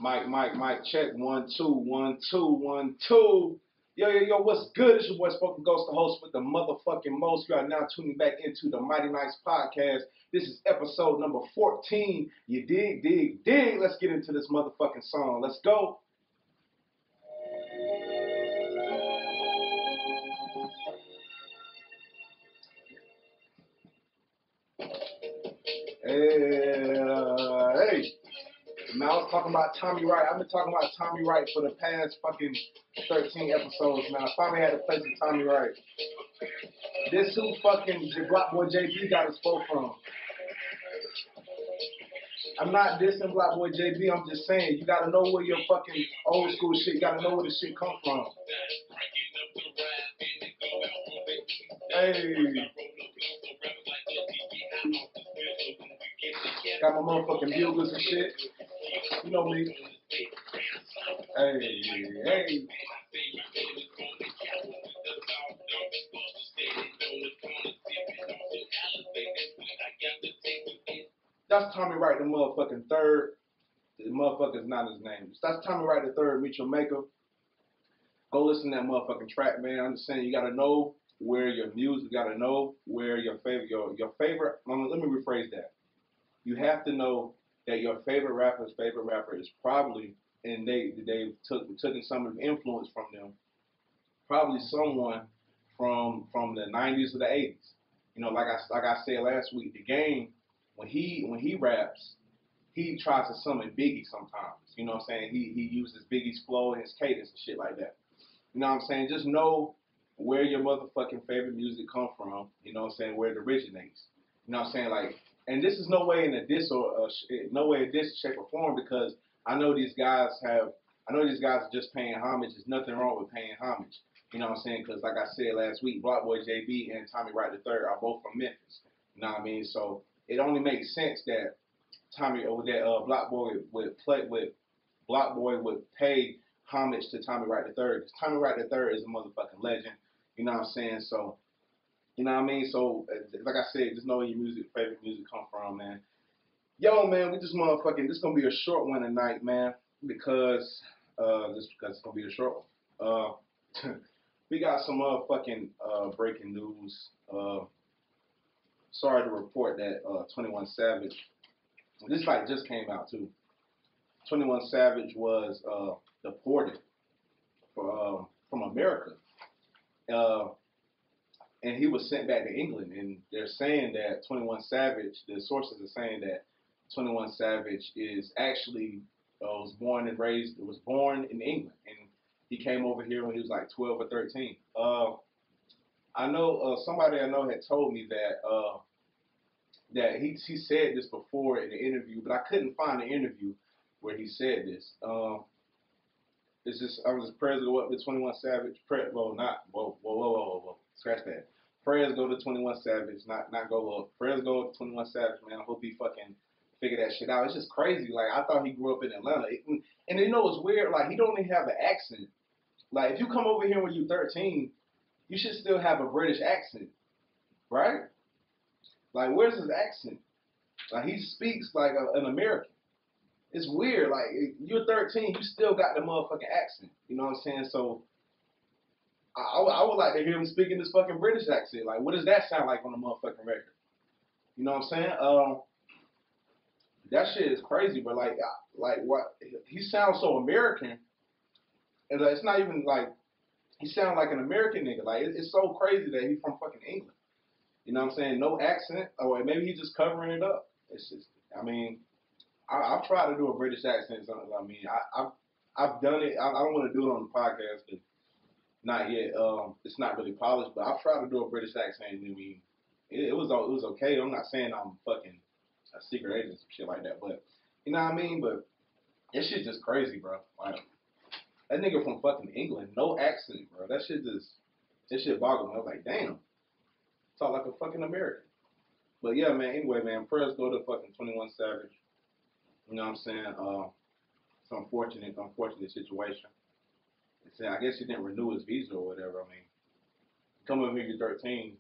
Mike, check. 1 2 1 2 1 2. Yo, what's good? It's your boy SpokenGhost, the host with the motherfucking most. You are now tuning back into the Mighty Nice Podcast. This is episode number 14. You dig. Let's get into this motherfucking song. Let's go. Hey. Now I was talking about Tommy Wright. I've been talking about Tommy Wright for the past fucking 13 episodes now. I finally had to play some Tommy Wright. This who fucking Block Boy JB got his spoke from. I'm not dissing Block Boy JB, I'm just saying, you gotta know where your fucking old school shit, you gotta know where the shit come from. Hey. Got my motherfucking bugles and shit. You know me. Hey. That's Tommy Wright, the motherfucking third. The motherfucker's not his name. That's Tommy Wright the third, Meet Your Maker. Go listen to that motherfucking track, man. I'm just saying, you gotta know where your music, you gotta know where your favorite, let me rephrase that. You have to know that your favorite rapper is probably, and they've taken some of the influence from them, probably someone from the 90s or the 80s. You know, like I said last week, the Game, when he raps, he tries to summon Biggie sometimes. You know what I'm saying? He uses Biggie's flow and his cadence and shit like that. You know what I'm saying? Just know where your motherfucking favorite music come from. You know what I'm saying? Where it originates. You know what I'm saying? Like, and this is no way in a diss or no way in diss, shape, or form, because I know these guys are just paying homage. There's nothing wrong with paying homage. You know what I'm saying? Because like I said last week, Block Boy JB and Tommy Wright III are both from Memphis. You know what I mean? So it only makes sense that Block Boy would pay homage to Tommy Wright III. Because Tommy Wright III is a motherfucking legend. You know what I'm saying? So, you know what I mean? So, like I said, just know where your favorite music come from, man. Yo, man, this gonna be a short one tonight, man, because it's gonna be a short one. We got some motherfucking breaking news. Sorry to report that 21 Savage, this like just came out too. 21 Savage was deported from America. And he was sent back to England, and they're saying that 21 Savage, the sources are saying that 21 Savage is actually was born in England, and he came over here when he was like 12 or 13. I know somebody I know had told me that he said this before in the interview, but I couldn't find the interview where he said this. I was just prayers go up to 21 Savage. Whoa. Scratch that. Prayers go to 21 Savage, not go up. Prayers go up to 21 Savage, man. I hope he fucking figure that shit out. It's just crazy. Like, I thought he grew up in Atlanta. And you know what's weird? Like, he don't even have an accent. Like, if you come over here when you're 13, you should still have a British accent, right? Like, where's his accent? Like, he speaks like an American. It's weird. Like, you're 13, you still got the motherfucking accent. You know what I'm saying? So, I would like to hear him speaking this fucking British accent. Like, what does that sound like on the motherfucking record? You know what I'm saying? That shit is crazy, but like what? He sounds so American, and it's not even like he sounds like an American nigga. Like, it's so crazy that he's from fucking England. You know what I'm saying? No accent, or maybe he's just covering it up. It's just, I mean, I've tried to do a British accent. I mean, I've done it. I don't want to do it on the podcast, but not yet. It's not really polished, but I've tried to do a British accent. I mean, it was okay. I'm not saying I'm fucking a secret agent or shit like that, but you know what I mean? But that shit just crazy, bro. Like, that nigga from fucking England, no accent, bro. That shit boggled me. I was like, damn. Talk like a fucking American. But yeah, man, anyway, man, prayers go to fucking 21 Savage. You know what I'm saying? It's an unfortunate situation. I guess he didn't renew his visa or whatever. I mean, come over here, you're 13.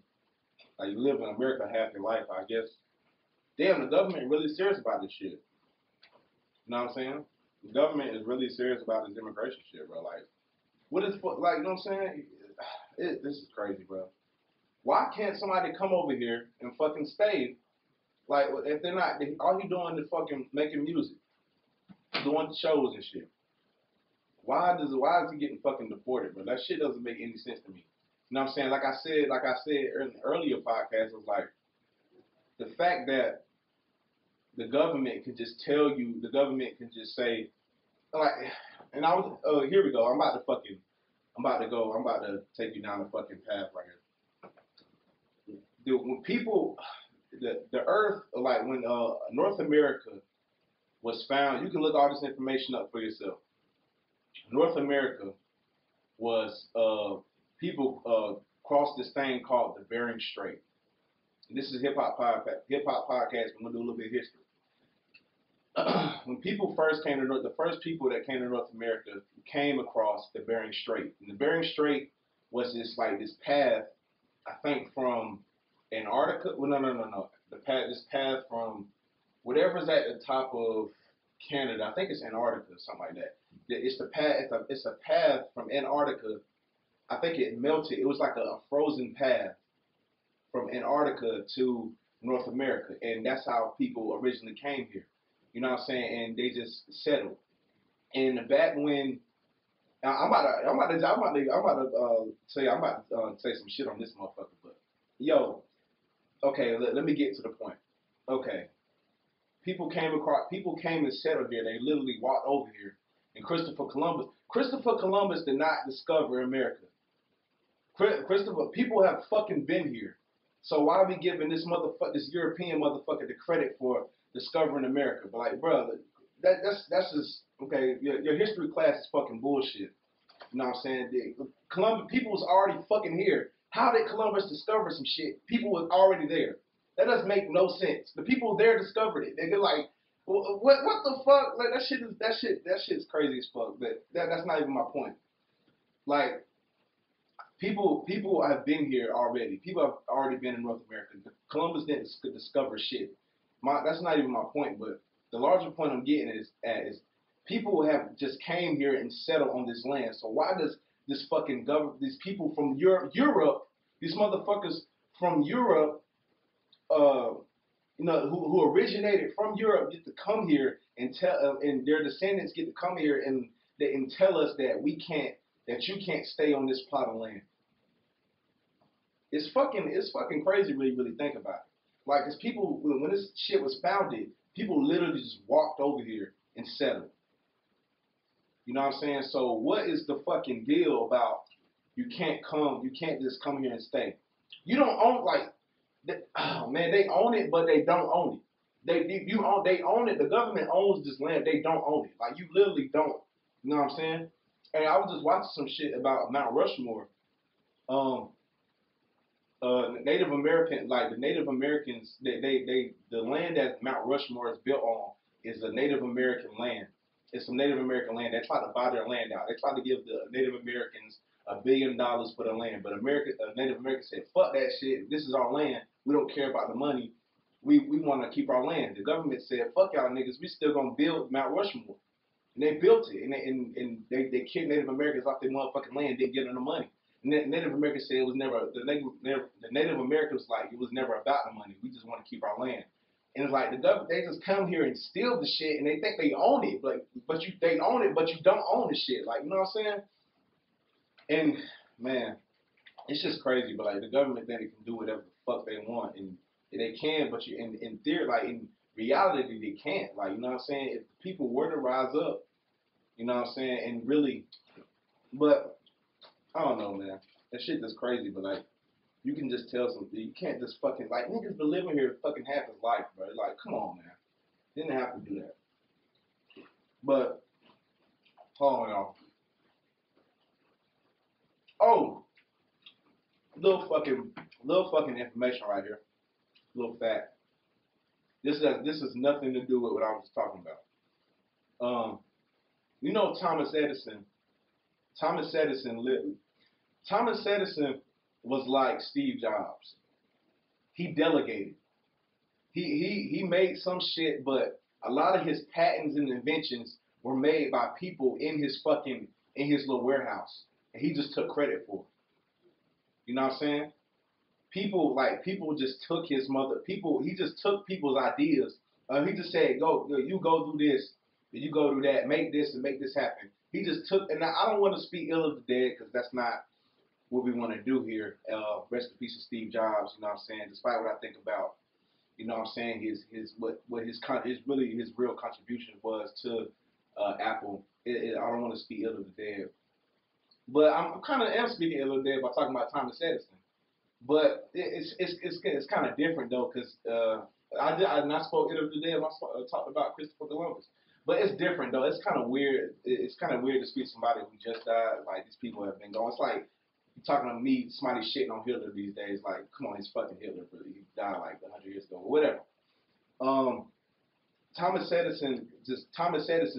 Like, you live in America half your life, I guess. Damn, the government really serious about this shit. You know what I'm saying? The government is really serious about this immigration shit, bro. Like, what is like? You know what I'm saying? This is crazy, bro. Why can't somebody come over here and fucking stay? Like, if they're not, all you doing is fucking making music, doing shows and shit. Why is he getting fucking deported, bro? That shit doesn't make any sense to me. You know what I'm saying? Like I said in earlier podcasts, it was like the fact that the government can just tell you, the government can just say, like, and I was, here we go. I'm about to take you down the fucking path right here. When people, the earth, like when North America was found, you can look all this information up for yourself. North America was, people crossed this thing called the Bering Strait. And this is hip hop podcast. We're gonna do a little bit of history. When people first came to the first people that came to North America came across the Bering Strait. And the Bering Strait was this path, I think from Antarctica. Well, no. This path from whatever's at the top of Canada. I think it's Antarctica or something like that. It's the path. It's a path from Antarctica. I think it melted. It was like a frozen path from Antarctica to North America, and that's how people originally came here. You know what I'm saying? And they just settled. And back when I'm about to say some shit on this motherfucker, but yo, okay, let me get to the point. Okay, people came and settled here. They literally walked over here. And Christopher Columbus did not discover America. People have fucking been here. So why are we giving this European motherfucker the credit for discovering America? But like, bro, that's just okay. Your history class is fucking bullshit. You know what I'm saying? People was already fucking here. How did Columbus discover some shit? People was already there. That doesn't make no sense. The people there discovered it. They're like, what the fuck? Like that shit's crazy as fuck. But that's not even my point. Like, people have been here already. People have already been in North America. Columbus didn't discover shit. That's not even my point. But the larger point I'm getting is people have just came here and settled on this land. So why does this fucking these people from Europe, these motherfuckers from Europe, who originated from Europe, get to come here and and their descendants get to come here and tell us that you can't stay on this plot of land. It's fucking crazy when you really think about it. Like, cause people, when this shit was founded, people literally just walked over here and settled. You know what I'm saying? So what is the fucking deal about you can't just come here and stay? You don't own, oh man, they own it, but they don't own it. They own it. The government owns this land. They don't own it. Like, you literally don't. You know what I'm saying? And I was just watching some shit about Mount Rushmore. Native American, like the Native Americans, the land that Mount Rushmore is built on is a Native American land. It's some Native American land. They tried to buy their land out. They tried to give the Native Americans $1 billion for the land, but Native Americans said, "Fuck that shit. This is our land. We don't care about the money. We want to keep our land." The government said, "Fuck y'all niggas. We still gonna build Mount Rushmore," and they built it. And they kicked Native Americans off their motherfucking land. Didn't get them the money. Native Americans said it was never the Native Americans like it was never about the money. We just want to keep our land. And it's like the government, they just come here and steal the shit, and they think they own it, but they own it, but you don't own the shit. Like, you know what I'm saying? And man, it's just crazy. But like, the government think they can do whatever the fuck they want, and they can. But in theory, like in reality, they can't. Like, you know what I'm saying? If the people were to rise up, you know what I'm saying, and really, but I don't know, man. That shit is crazy. But like, you can just tell something. You can't just fucking, like, niggas been living here fucking half his life, bro. Like, come on, man. Didn't have to do that. But, hold on, y'all. Oh, little fucking information right here. Little fact. This has nothing to do with what I was talking about. You know Thomas Edison. Thomas Edison was like Steve Jobs. He delegated. He made some shit, but a lot of his patents and inventions were made by people in his little warehouse, and he just took credit for it. You know what I'm saying? People just took he just took people's ideas. He just said, you go do this, you go do that, make this and make this happen. He just took, and I don't want to speak ill of the dead because that's not what we want to do here. Rest in peace of Steve Jobs. You know what I'm saying? Despite what I think about, you know what I'm saying, his real contribution was to Apple. I don't want to speak ill of the dead, but I'm kind of am speaking ill of the dead by talking about Thomas Edison. But it's kind of different though, because I not spoke ill of the dead. I talked about Christopher Columbus, but it's different though. It's kind of weird. It's kind of weird to speak to somebody who just died. Like these people have been gone. It's like you talking to me, somebody shitting on Hitler these days. Like, come on, he's fucking Hitler, but he died like 100 years ago, or whatever. Thomas Edison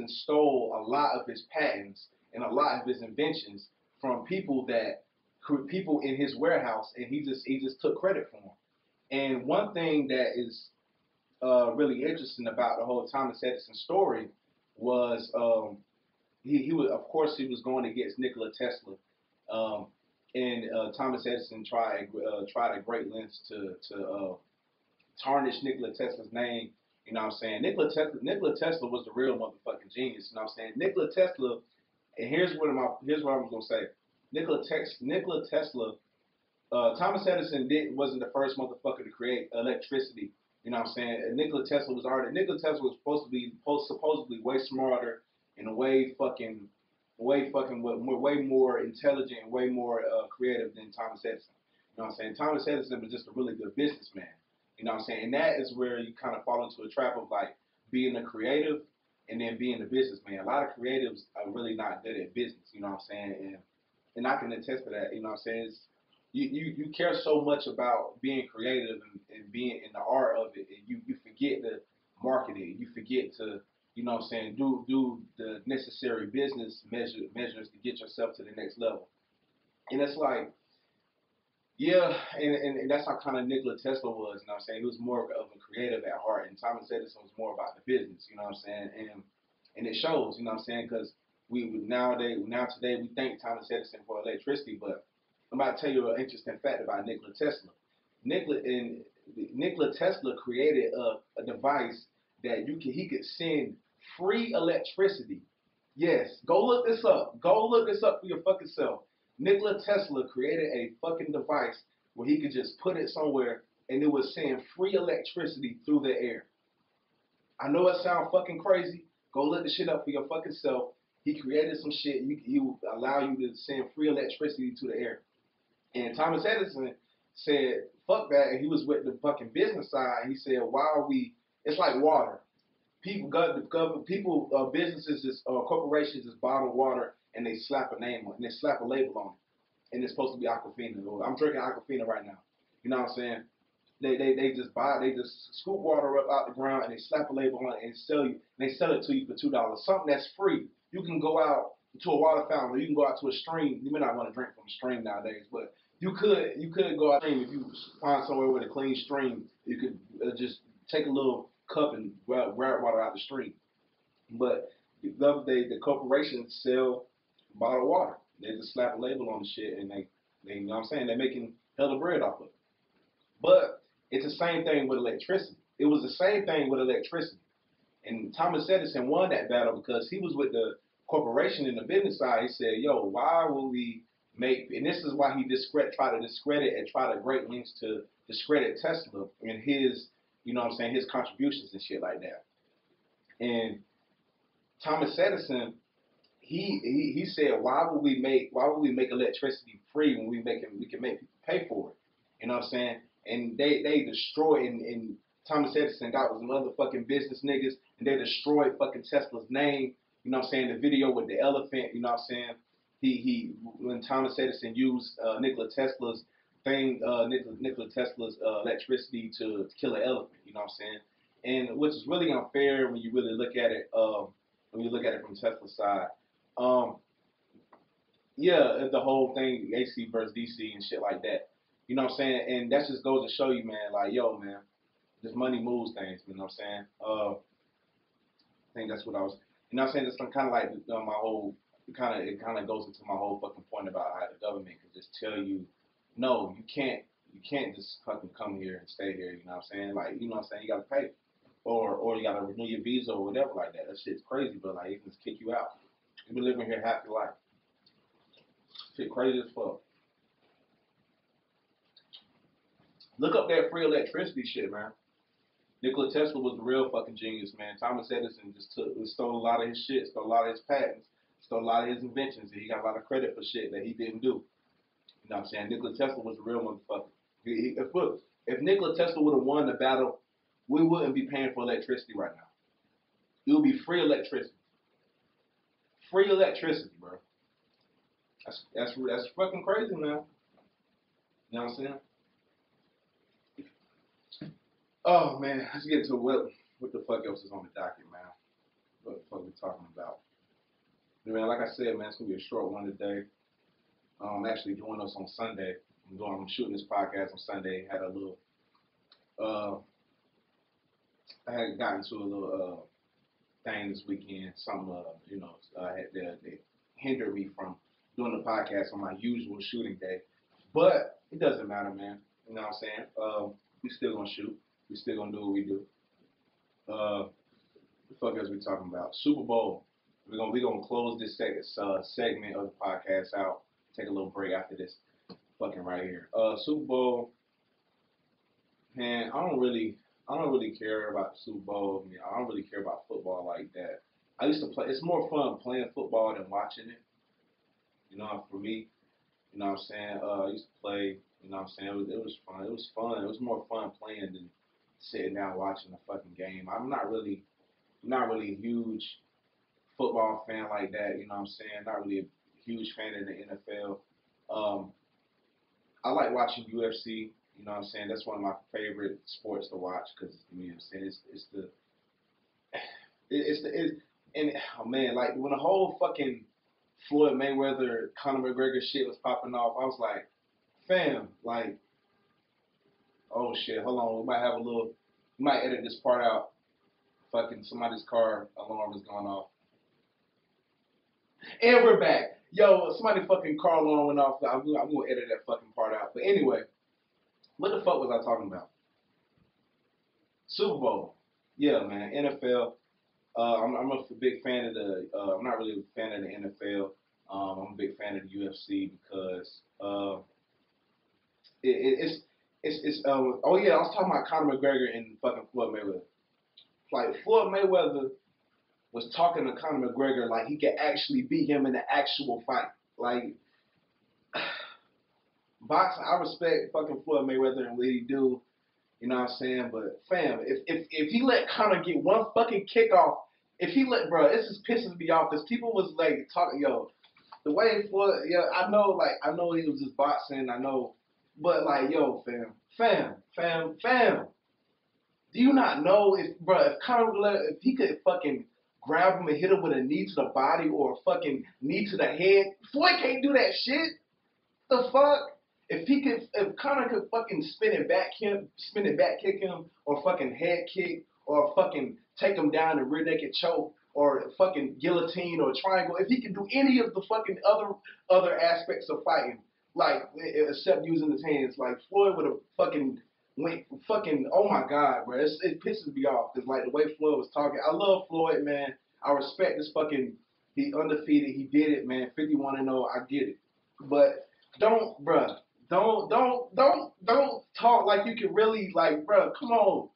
stole a lot of his patents and a lot of his inventions from people in his warehouse, and he just took credit for them. And one thing that is really interesting about the whole Thomas Edison story was he was going against Nikola Tesla, and Thomas Edison tried at great lengths to tarnish Nikola Tesla's name. You know what I'm saying? Nikola Tesla was the real motherfucking genius. You know what I'm saying? Nikola Tesla, and here's what I'm gonna say. Nikola Tesla, Thomas Edison wasn't the first motherfucker to create electricity. You know what I'm saying? Nikola Tesla was supposedly way smarter and way more intelligent and way more creative than Thomas Edison. You know what I'm saying? Thomas Edison was just a really good businessman. You know what I'm saying? And that is where you kind of fall into a trap of like being a creative and then being a businessman. A lot of creatives are really not good at business. You know what I'm saying? And I can attest to that. You know what I'm saying? You care so much about being creative and being in the art of it, and you forget to market it. You forget to, you know what I'm saying, do the necessary business measures to get yourself to the next level. And it's like, yeah, and that's how kind of Nikola Tesla was, you know what I'm saying? He was more of a creative at heart, and Thomas Edison was more about the business, you know what I'm saying? And it shows, you know what I'm saying? Because today we thank Thomas Edison for electricity, but I'm about to tell you an interesting fact about Nikola Tesla. Nikola Tesla created a device that he could send free electricity. Yes, go look this up. Go look this up for your fucking self. Nikola Tesla created a fucking device where he could just put it somewhere and it would send free electricity through the air. I know it sounds fucking crazy. Go look the shit up for your fucking self. He created some shit. He would allow you to send free electricity to the air. And Thomas Edison said, fuck that. And he was with the fucking business side. He said, it's like water. Businesses, corporations just bottle water and they slap a name on it, and they slap a label on it. And it's supposed to be Aquafina. I'm drinking Aquafina right now. You know what I'm saying? They just scoop water up out the ground and they slap a label on it and they sell it to you for $2. Something that's free. You can go out to a water fountain, or you can go out to a stream. You may not want to drink from a stream nowadays, but you could go out if you find somewhere with a clean stream. You could just take a little cup and grab water out the stream. But the corporations sell bottled water. They just slap a label on the shit and they you know what I'm saying, they're making hella bread off of it. But it's the same thing with electricity. It was the same thing with electricity. And Thomas Edison won that battle because he was with the corporation in the business side. He said, yo, why will we and this is why he tried to discredit and try to great lengths to discredit Tesla and his, you know what I'm saying, his contributions and shit like that. And Thomas Edison, he said, why would we make electricity free when we can make people pay for it? You know what I'm saying? And they destroyed, and Thomas Edison got with some other fucking business niggas, and they destroyed fucking Tesla's name. You know what I'm saying? The video with the elephant, you know what I'm saying? When Thomas Edison used Nikola Tesla's electricity to kill an elephant, you know what I'm saying? And which is really unfair when you really look at it, from Tesla's side. Yeah, the whole thing, AC versus DC and shit like that. You know what I'm saying? And that just goes to show you, man, like, yo, man, this money moves things, you know what I'm saying? I think that's what I was. You know what I'm saying? It's kind of like my whole, it kind of goes into my whole fucking point about how the government can just tell you, no, you can't just fucking come here and stay here. You know what I'm saying? Like, you know what I'm saying? You gotta pay, or you gotta renew your visa or whatever like that. That shit's crazy, but like, it can just kick you out. You been living here half your life. Shit crazy as fuck. Look up that free electricity shit, man. Nikola Tesla was the real fucking genius, man. Thomas Edison just stole a lot of his shit, stole a lot of his patents, stole a lot of his inventions, and he got a lot of credit for shit that he didn't do. You know what I'm saying? Nikola Tesla was the real motherfucker. If Nikola Tesla would have won the battle, we wouldn't be paying for electricity right now. It would be free electricity. Free electricity, bro. That's fucking crazy, man. You know what I'm saying? Oh man, let's get into what the fuck else is on the docket, man. What the fuck we talking about? Man, like I said, man, it's gonna be a short one today. I'm actually doing this on Sunday. I'm shooting this podcast on Sunday. Had a little, I had gotten to a little thing this weekend. Some, that hindered me from doing the podcast on my usual shooting day. But it doesn't matter, man. You know what I'm saying? We still gonna shoot. We still gonna do what we do. The fuck else we talking about? Super Bowl. We're gonna close this segment of the podcast out. Take a little break after this fucking right here. Super Bowl. Man, I don't really care about the Super Bowl. I don't really care about football like that. I used to play. It's more fun playing football than watching it. You know, for me. You know what I'm saying? I used to play. You know what I'm saying? It was fun. It was fun. It was more fun playing than sitting down watching a fucking game. I'm not really a huge football fan like that. You know what I'm saying? Not really a huge fan of the NFL. I like watching UFC. You know what I'm saying? That's one of my favorite sports to watch because you know what I'm saying. Oh man, like when the whole fucking Floyd Mayweather Conor McGregor shit was popping off, I was like, fam, like, oh shit, hold on, we might edit this part out. Fucking somebody's car alarm is going off. And we're back. Yo, somebody's fucking car alarm went off. I'm gonna edit that fucking part out. But anyway, what the fuck was I talking about? Super Bowl. Yeah, man. NFL. I'm a big fan of the. I'm not really a fan of the NFL. I'm a big fan of the UFC because oh yeah, I was talking about Conor McGregor and fucking Floyd Mayweather. Like Floyd Mayweather was talking to Conor McGregor like he could actually beat him in the actual fight. Like boxing, I respect fucking Floyd Mayweather and what he do. You know what I'm saying? But fam, if he let Conor get one fucking kick off, if he let, bro, this just pisses me off because people was like talking, yo, the way Floyd, I know he was just boxing, I know, but like, yo, fam, do you not know if Conor, if he could fucking grab him and hit him with a knee to the body or a fucking knee to the head, Floyd can't do that shit. The fuck? If Conor could fucking spin it back kick him, or fucking head kick, or fucking take him down and rear naked choke, or fucking guillotine or triangle, if he could do any of the fucking other aspects of fighting, like except using his hands, like Floyd would have fucking went fucking, oh my god, bro, it pisses me off because like the way Floyd was talking, I love Floyd, man. I respect this fucking, he undefeated, he did it, man, 51-0, I get it, but don't talk like you can really, like, bruh, come on.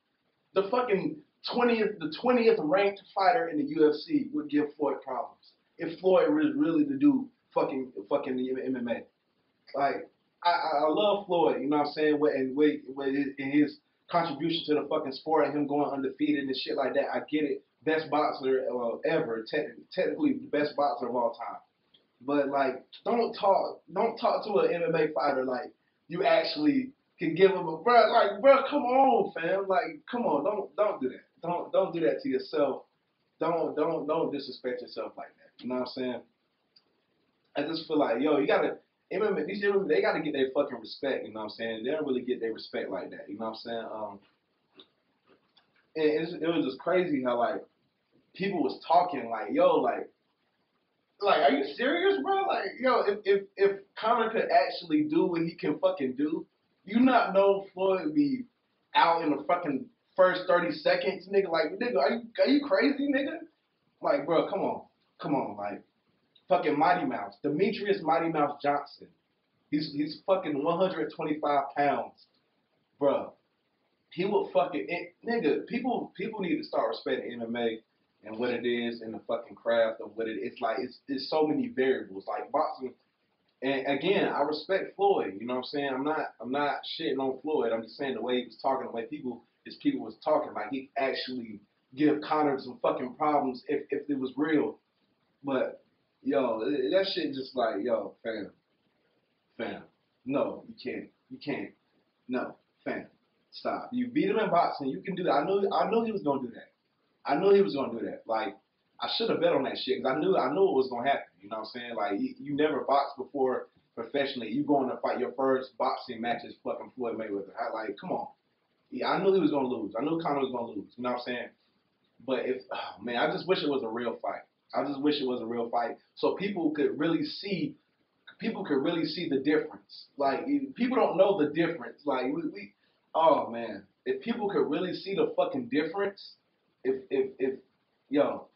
The fucking 20th ranked fighter in the UFC would give Floyd problems if Floyd was really to do fucking the MMA. Like, I love Floyd, you know what I'm saying? In his contribution to the fucking sport and him going undefeated and shit like that, I get it. Best boxer ever, technically the best boxer of all time. But like, don't talk to an MMA fighter like you actually can give him a bro, come on, fam. Like, come on, don't do that. Don't do that to yourself. Don't disrespect yourself like that. You know what I'm saying? I just feel like, yo, you gotta these MMA, they gotta get their fucking respect, you know what I'm saying? They don't really get their respect like that, you know what I'm saying? It was just crazy how like people was talking like, yo, like, are you serious, bro? Like, yo, if Conor could actually do what he can fucking do, you not know Floyd would be out in the fucking first 30 seconds, nigga. Like, nigga, are you crazy, nigga? Like, bro, come on, like, fucking Mighty Mouse, Demetrius Mighty Mouse Johnson. He's fucking 125 pounds, bro. He would fucking nigga. People need to start respecting MMA and what it is and the fucking craft of what it is. Like it's so many variables. Like boxing, and again, I respect Floyd. You know what I'm saying? I'm not shitting on Floyd. I'm just saying the way he was talking, the way his people was talking, like he actually give Conor some fucking problems if it was real. But yo, that shit just like yo, fam. No, you can't. No, fam. Stop. You beat him in boxing. You can do that. I knew he was gonna do that. I knew he was gonna do that. Like I should have bet on that shit because I knew it was gonna happen. You know what I'm saying? Like you never boxed before professionally. You going to fight your first boxing match is fucking Floyd Mayweather. Like come on. Yeah, I knew he was gonna lose. I knew Conor was gonna lose. You know what I'm saying? But man, I just wish it was a real fight. I just wish it was a real fight so people could really see the difference. Like people don't know the difference. Like we oh man, if people could really see the fucking difference, if yo.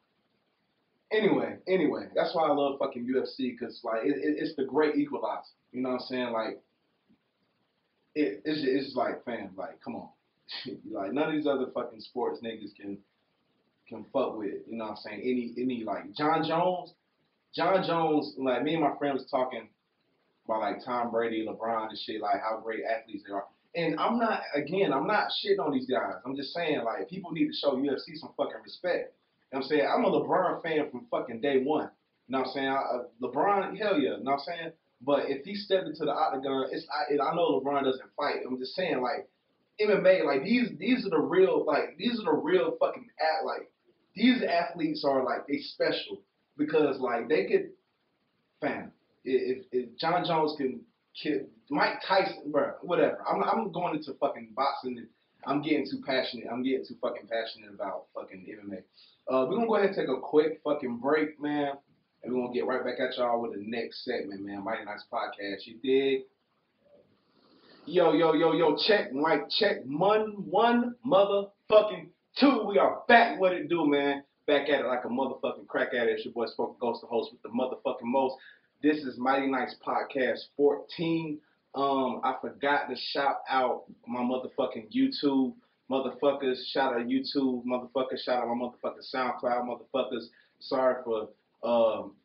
Anyway, that's why I love fucking UFC because like it's the great equalizer. You know what I'm saying? Like it's like fam, like come on, like none of these other fucking sports niggas can fuck with. You know what I'm saying? Any like John Jones, like me and my friend was talking about like Tom Brady, LeBron and shit, like how great athletes they are. And I'm not shitting on these guys. I'm just saying like people need to show UFC some fucking respect. You know what I'm saying? I'm a LeBron fan from fucking day one. You know what I'm saying? LeBron, hell yeah. You know what I'm saying? But if he stepped into the octagon, I know LeBron doesn't fight. I'm just saying like MMA, like these are the real fucking these athletes are like they special because like they could fam. If John Jones can kill Mike Tyson, bro, whatever. I'm going into fucking boxing and I'm getting too passionate. I'm getting too fucking passionate about fucking MMA. We're gonna go ahead and take a quick fucking break, man. And we're gonna get right back at y'all with the next segment, man. Mighty Nice Podcast. You dig? Yo, check, Mike, check. One motherfucking two. We are back. What it do, man? Back at it like a motherfucking crack at it. It's your boy SpokenGhost, the host with the motherfucking most. This is Mighty Nice Podcast 14. I forgot to shout out my motherfucking YouTube motherfuckers. Shout out YouTube motherfuckers. Shout out my motherfucking SoundCloud motherfuckers. Sorry for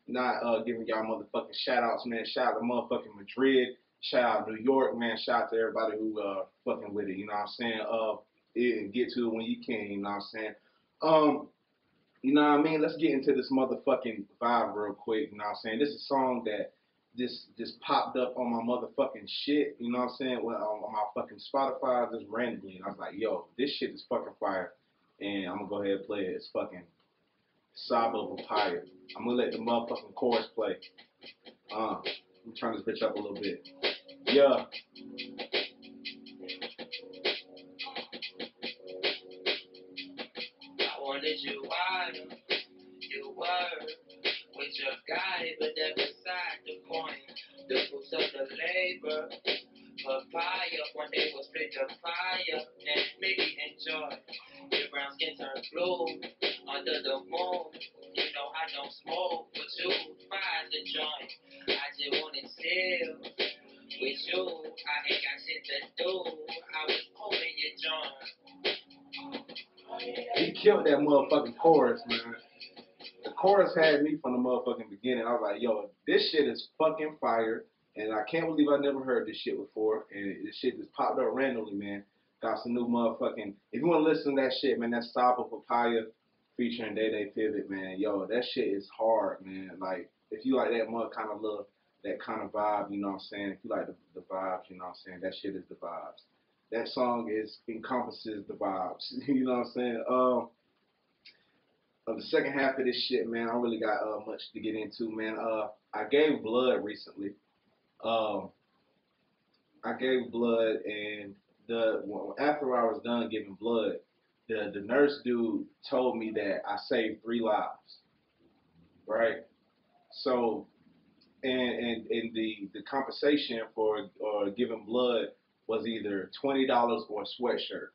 not giving y'all motherfucking shout outs, man. Shout out to motherfucking Madrid. Shout out New York, man. Shout out to everybody who fucking with it. You know what I'm saying? Get to it when you can. You know what I'm saying? You know what I mean? Let's get into this motherfucking vibe real quick. You know what I'm saying? This is a song that just popped up on my motherfucking shit. You know what I'm saying? Well, on my fucking Spotify just randomly. And I was like, yo, this shit is fucking fire. And I'm going to go ahead and play it. It's fucking Saba Papaya. I'm going to let the motherfucking chorus play. Let me turn this bitch up a little bit. Yeah. I wanted you wild. You were with your guy, but that beside the point. The fruits of the labor. Papaya, one day we'll split the fire and maybe enjoy. Your brown skin turn blue under the moon. You know I don't smoke, but you find the joint. I just wanna chill with you. I ain't got shit to do. I was hoping you join. He killed that motherfucking chorus, man. The chorus had me from the motherfucking beginning. I was like, yo, this shit is fucking fire. And I can't believe I never heard this shit before. And this shit just popped up randomly, man. Got some new motherfucking... If you want to listen to that shit, man, that's Saba Papaya featuring Day Pivot, man. Yo, that shit is hard, man. Like, if you like that kind of look, that kind of vibe, you know what I'm saying? If you like the vibes, you know what I'm saying? That shit is the vibes. That song encompasses the vibes. You know what I'm saying? The second half of this shit, man, I don't really got much to get into, man. I gave blood recently. I gave blood, and after I was done giving blood, the nurse dude told me that I saved 3 lives, right? So and the compensation for giving blood was either $20 or a sweatshirt.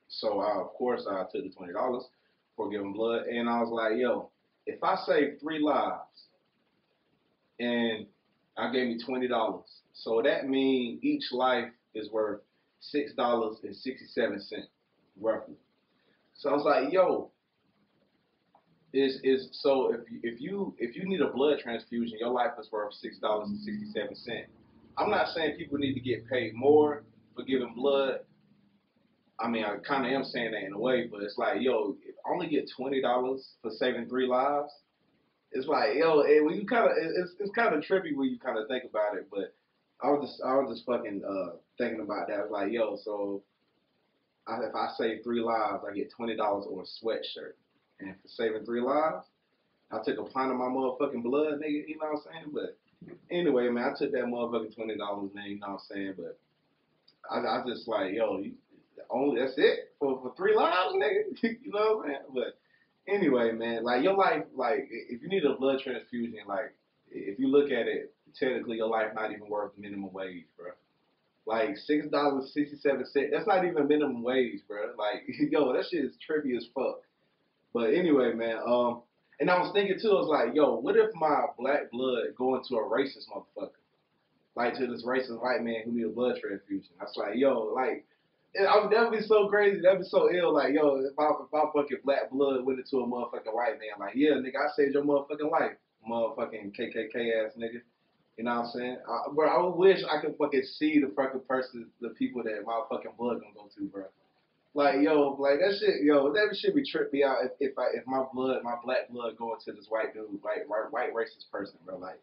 So of course I took the $20 for giving blood, and I was like, yo, if I save 3 lives and I gave me $20, so that means each life is worth $6.67 roughly. So I was like, yo, is so if you need a blood transfusion, your life is worth $6.67. I'm not saying people need to get paid more for giving blood. I mean, I kind of am saying that in a way, but it's like, yo, only get $20 for saving 3 lives. It's like, yo, when you kind of, it's kind of trippy when you kind of think about it. But I was just fucking thinking about that. I was like, yo, so if I save 3 lives, I get $20 or a sweatshirt. And for saving 3 lives, I took a pint of my motherfucking blood, nigga. You know what I'm saying? But anyway, man, I took that motherfucking $20, man. You know what I'm saying? But I just like, yo, only that's it for 3 lives, nigga. You know what I'm saying? But anyway, man, like your life, like if you need a blood transfusion, like if you look at it, technically your life not even worth minimum wage, bro. Like $6.67. That's not even minimum wage, bro. Like yo, that shit is trippy as fuck. But anyway, man, and I was thinking too, I was like, yo, what if my black blood go into a racist motherfucker? Like to this racist white man who need a blood transfusion. I was like, yo, like, that'd be so crazy. That'd be so ill. Like, yo, if my fucking black blood went into a motherfucking white man, like, yeah, nigga, I saved your motherfucking life, motherfucking KKK ass nigga. You know what I'm saying? Bro, I wish I could fucking see the fucking person, the people that my fucking blood gonna go to, bro. Like, yo, like that shit, yo, that shit be trip me out if my blood, my black blood going to this white dude, white racist person, bro. Like,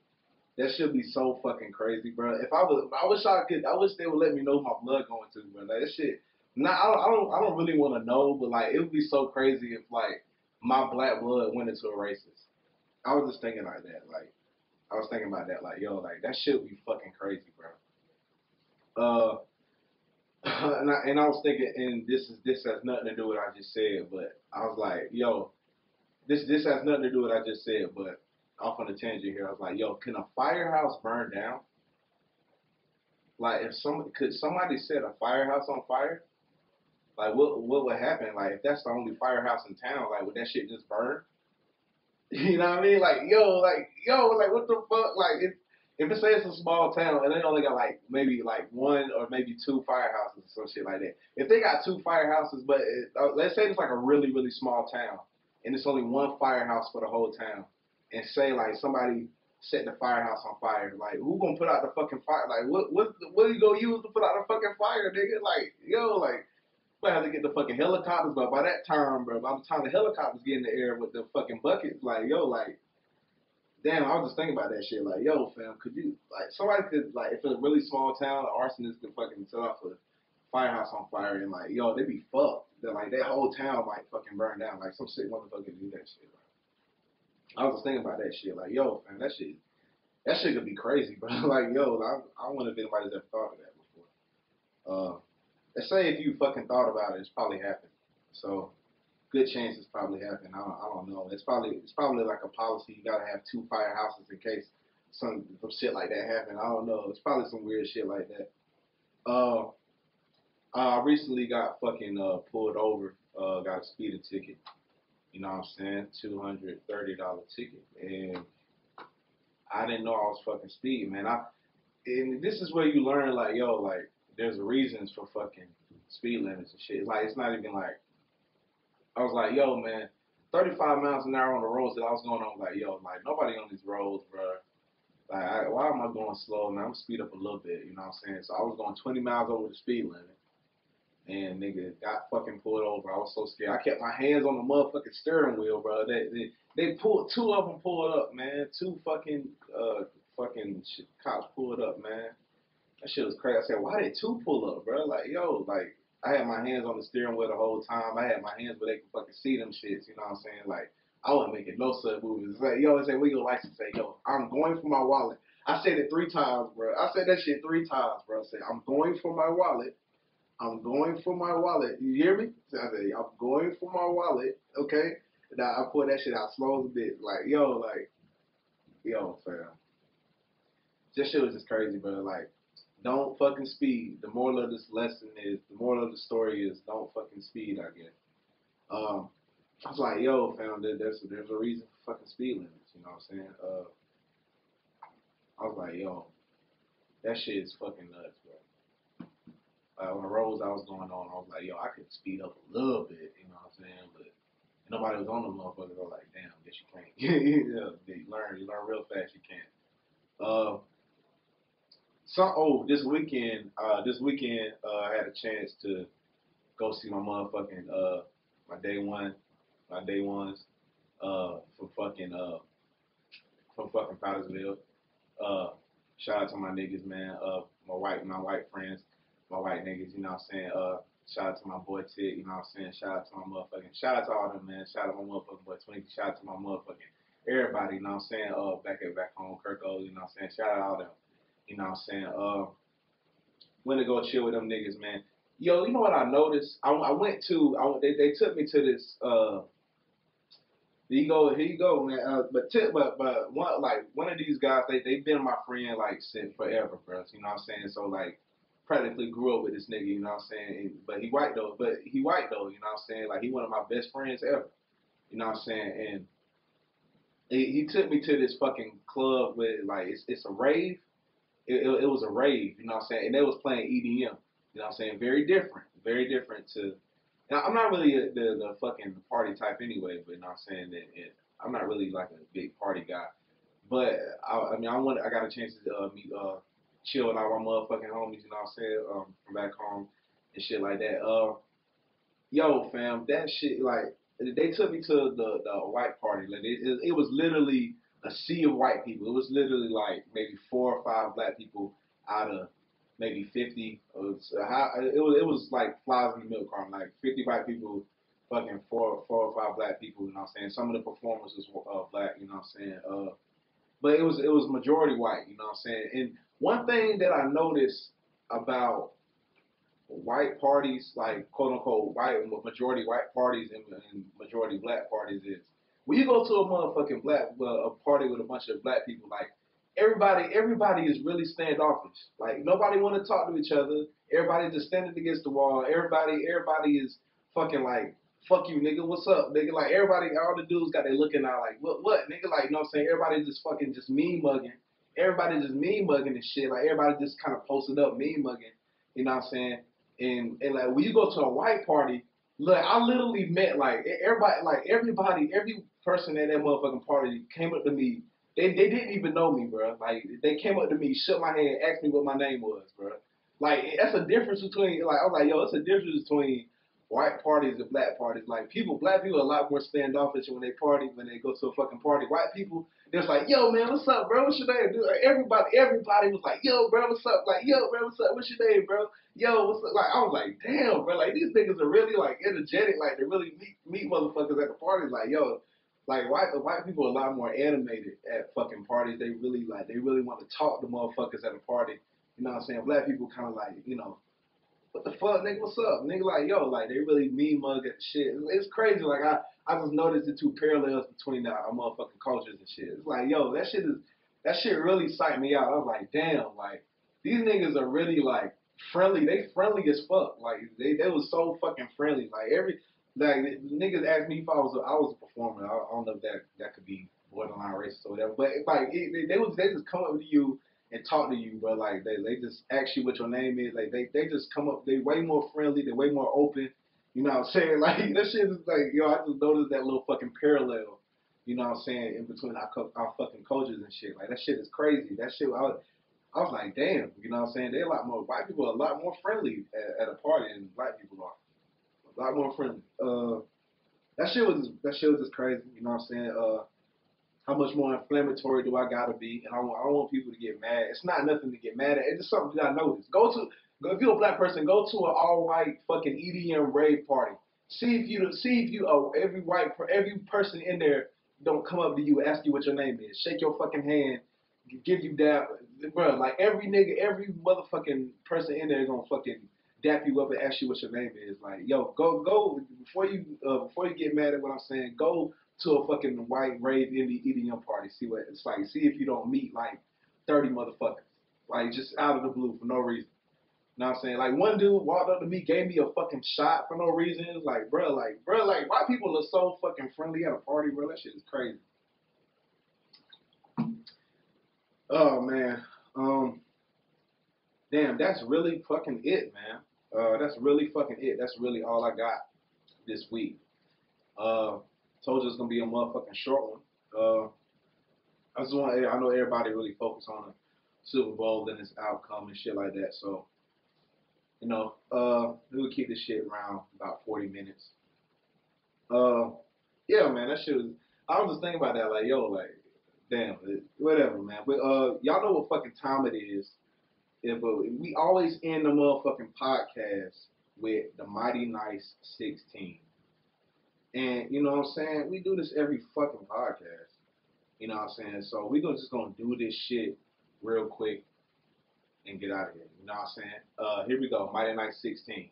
that should be so fucking crazy, bro. If I wish I could, I wish they would let me know my blood going to, bro. Like that shit. I don't really want to know, but like it would be so crazy if like my black blood went into a racist. I was just thinking like that, like I was thinking about that, like yo, like that shit would be fucking crazy, bro. And I was thinking, and this has nothing to do with what I just said, but I was like, yo, this has nothing to do with what I just said, but off on a tangent here, I was like, yo, can a firehouse burn down? Like, if could somebody set a firehouse on fire? Like, what would happen? Like, if that's the only firehouse in town, like, would that shit just burn? You know what I mean? Like, what the fuck? Like, if it says it's a small town and they only got like maybe like one or maybe two firehouses or some shit like that. If they got two firehouses, but let's say it's like a really really small town and it's only one firehouse for the whole town, and say like somebody set the firehouse on fire, like who gonna put out the fucking fire? Like what are you gonna use to put out the fucking fire, nigga? Like yo, like I have to get the fucking helicopters, but by that time, bro, by the time the helicopters get in the air with the fucking buckets, like yo, like damn, I was just thinking about that shit. Like, yo, fam, could you like somebody could like if it's a really small town, the arsonist could fucking set off a firehouse on fire and like, yo, they be fucked. Then like that whole town might fucking burn down. Like some sick motherfucker do that shit. Like, I was just thinking about that shit. Like, yo, fam, that shit could be crazy, bro. Like, yo, I wonder if anybody's ever thought of that before. Let's say if you fucking thought about it, it's probably happened. So good chance it's probably happened. I don't know. It's probably like a policy. You gotta have two firehouses in case some shit like that happen. I don't know. It's probably some weird shit like that. Uh, I recently got fucking pulled over. Got a speeding ticket. You know what I'm saying? $230 ticket, and I didn't know I was fucking speeding, man. And this is where you learn like, yo, like there's reasons for fucking speed limits and shit. Like it's not even like I was like, yo, man, 35 miles an hour on the roads that I was going on. Like, yo, like nobody on these roads, bro. Like, why am I going slow? Man, I'm gonna speed up a little bit. You know what I'm saying? So I was going 20 miles over the speed limit, and nigga got fucking pulled over. I was so scared. I kept my hands on the motherfucking steering wheel, bro. They pulled two of them pulled up, man. Two fucking cops pulled up, man. That shit was crazy. I said, why did two pull up, bro? Like, yo, like, I had my hands on the steering wheel the whole time. I had my hands where they could fucking see them shits, you know what I'm saying? Like, I wasn't making no sudden movements. It's like, yo, I said, where your license? Say, yo, I'm going for my wallet. I said it 3 times, bro. I said that shit 3 times, bro. I said, I'm going for my wallet. I'm going for my wallet. You hear me? So I said, I'm going for my wallet. Okay. Now I pull that shit out slow as a bit. Yo, fam. This shit was just crazy, bro. Like, don't fucking speed. The moral of this lesson is, the moral of the story is, don't fucking speed, I guess. I was like, yo, fam, there's a reason for fucking speed limits. You know what I'm saying? I was like, yo, that shit is fucking nuts, bro. On the roads I was going on, I was like, yo, I could speed up a little bit, you know what I'm saying? But nobody was on the motherfuckers. I was like, damn, guess you can't. Yeah, you learn real fast. You can't. This weekend, I had a chance to go see my motherfucking my day ones, from fucking Powdersville. Uh, Shout out to my niggas, man. My white friends, my white niggas. You know what I'm saying? Shout out to my boy Tit. You know what I'm saying? Shout out to all them, man. Shout out to my motherfucking boy Twinkie. Shout out to my motherfucking everybody. You know what I'm saying? Back home, Kirko. You know what I'm saying? Shout out to all them. You know what I'm saying? Went to go chill with them niggas, man. Yo, you know what I noticed? They took me to this. Here you go, man. But one of these guys, they been my friend like since forever, bro. You know what I'm saying? So like, practically grew up with this nigga. You know what I'm saying? But he white though. You know what I'm saying? Like he one of my best friends ever. You know what I'm saying? And he took me to this fucking club with like it's a rave. It was a rave. You know what I'm saying? And they was playing EDM. You know what I'm saying? Very different. Very different to. Now, I'm not really the fucking party type anyway, but you know what I'm saying? I'm not really like a big party guy. But I mean, I got a chance to chill with all my motherfucking homies, you know what I'm saying, from back home and shit like that. Yo, fam, that shit, like, they took me to the white party. Like, it was literally a sea of white people. It was literally like maybe 4 or 5 black people out of maybe 50. It was like flies in the milk carton. Like 50 white people, fucking four or five black people. You know what I'm saying? Some of the performers was black. You know what I'm saying? But it was majority white. You know what I'm saying? And one thing that I noticed about white parties, like quote unquote majority white parties and majority black parties is when you go to a motherfucking a party with a bunch of black people, like everybody is really standoffish. Like nobody want to talk to each other. Everybody just standing against the wall. Everybody is fucking like fuck you, nigga. What's up, nigga? Like everybody, all the dudes got their looking out like what, nigga? Like you know what I'm saying? Everybody just fucking just mean mugging. Everybody just mean mugging and shit. Like everybody just kind of posted up mean mugging. You know what I'm saying? And like when you go to a white party, look, I literally met like every person at that motherfucking party came up to me. They didn't even know me, bro. Like they came up to me, shook my hand, asked me what my name was, bro. Like that's a difference between like I was like, yo, it's a difference between white parties and black parties. Like black people are a lot more standoffish when they party, when they go to a fucking party. White people, they're just like, yo, man, what's up, bro? What's your name? Dude, like, everybody was like, yo, bro, what's up? Like, yo, bro, what's up? What's your name, bro? Yo, what's up? Like, I was like, damn, bro. Like, these niggas are really like energetic. Like, they really meet motherfuckers at the parties. Like, yo, like white people are a lot more animated at fucking parties. They really want to talk to motherfuckers at a party. You know what I'm saying? Black people kind of like, you know, what the fuck, nigga, what's up? Nigga, like, yo, like, they really mean mug at shit. It's crazy. Like, I just noticed the two parallels between our motherfucking cultures and shit. It's like, yo, that shit really psyched me out. I was like, damn, like, these niggas are really, like, friendly. They friendly as fuck. Like, they was so fucking friendly. Like, niggas asked me if I was a performer. I don't know if that could be borderline racist or whatever. But, like, they just come up to you and talk to you, bro. Like they just ask you what your name is. Like they just come up. They way more friendly. They way more open. You know what I'm saying? Like that shit is like, yo, I just noticed that little fucking parallel. You know what I'm saying? In between our fucking cultures and shit. Like that shit is crazy. That shit. I was like, damn. You know what I'm saying? They a lot more. White people are a lot more friendly at a party than black people are. A lot more friendly. That shit was just crazy. You know what I'm saying? How much more inflammatory do I gotta be? And I don't want people to get mad. It's not nothing to get mad at. It's just something that I noticed. If you're a black person, go to an all-white fucking EDM rave party. See if every person in there don't come up to you, ask you what your name is, shake your fucking hand, give you dab, bro. Like every motherfucking person in there gonna fucking dap you up and ask you what your name is. Like, yo, go before you get mad at what I'm saying. Go to a fucking white rave EDM party. See what it's like. See if you don't meet like 30 motherfuckers, like just out of the blue for no reason. You know what I'm saying? Like one dude walked up to me, gave me a fucking shot for no reason. It was like, bro, why people are so fucking friendly at a party, bro? That shit is crazy. Oh man, damn, that's really fucking it, man. That's really fucking it. That's really all I got this week. Told you it's gonna be a motherfucking short one. I know everybody really focused on the Super Bowl and its outcome and shit like that. So, you know, we'll keep this shit around about 40 minutes. Yeah, man, that shit was. I was just thinking about that, like, yo, like, damn, whatever, man. But y'all know what fucking time it is. Yeah, but we always end the motherfucking podcast with the Mighty Nice 16. And you know what I'm saying? We do this every fucking podcast. You know what I'm saying? So we just gonna do this shit real quick and get out of here. You know what I'm saying? Here we go. Mighty Nice 16.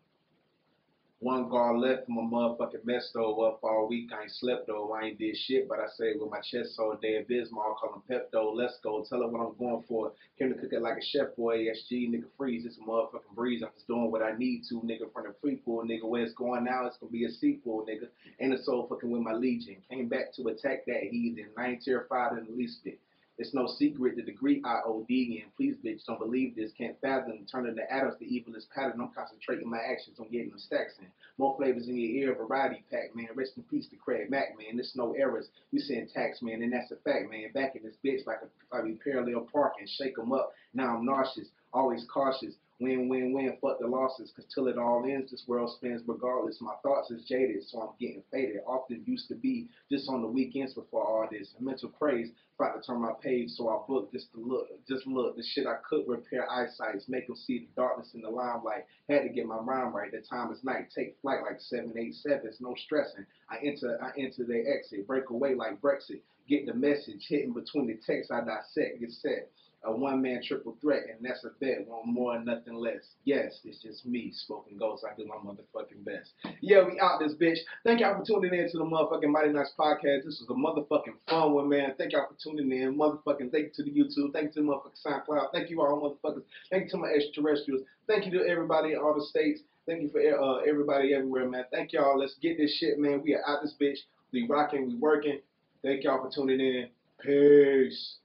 One guard left from a motherfucking mess though. Up all week, I ain't slept though. I ain't did shit, but I say with my chest all day. Bismarck, call him Pepto. Let's go. Tell her what I'm going for. Came to cook it like a chef boy. SG, nigga, freeze. It's a motherfucking breeze. I'm just doing what I need to, nigga. From the prequel, nigga. Where it's going now, it's gonna be a sequel, nigga. Ain't a soul fucking with my legion. Came back to attack that heathen. I ain't terrified in the least bit. It's no secret the degree I OD in. Please, bitch, don't believe this. Can't fathom turning the atoms to evilest pattern. I'm concentrating my actions on getting them stacks in. More flavors in your ear, variety pack, man. Rest in peace to Craig Mack, man. There's no errors. We send tax, man, and that's a fact, man. Back in this bitch like a parallel parking. Shake them up. Now I'm nauseous. Always cautious. Win, win, win. Fuck the losses. Cause till it all ends, this world spins regardless. My thoughts is jaded, so I'm getting faded. Often used to be just on the weekends before all this. A mental craze. About to turn my page, so I booked just to look. Just look. The shit I could repair eyesights. Make them see the darkness in the limelight. Had to get my rhyme right. The time is night. Take flight like 787. No stressing. I enter, they exit. Break away like Brexit. Get the message. Hitting between the text I dissect. Get set. A one-man triple threat, and that's a bet. Want more and nothing less. Yes, it's just me, SpokenGhost. I do my motherfucking best. Yeah, we out this bitch. Thank y'all for tuning in to the motherfucking Mighty Nice podcast. This was a motherfucking fun one, man. Thank y'all for tuning in. Motherfucking thank you to the YouTube. Thank you to the motherfucking SoundCloud. Thank you all motherfuckers. Thank you to my extraterrestrials. Thank you to everybody in all the states. Thank you for everybody everywhere, man. Thank y'all. Let's get this shit, man. We are out this bitch. We rocking. We working. Thank y'all for tuning in. Peace.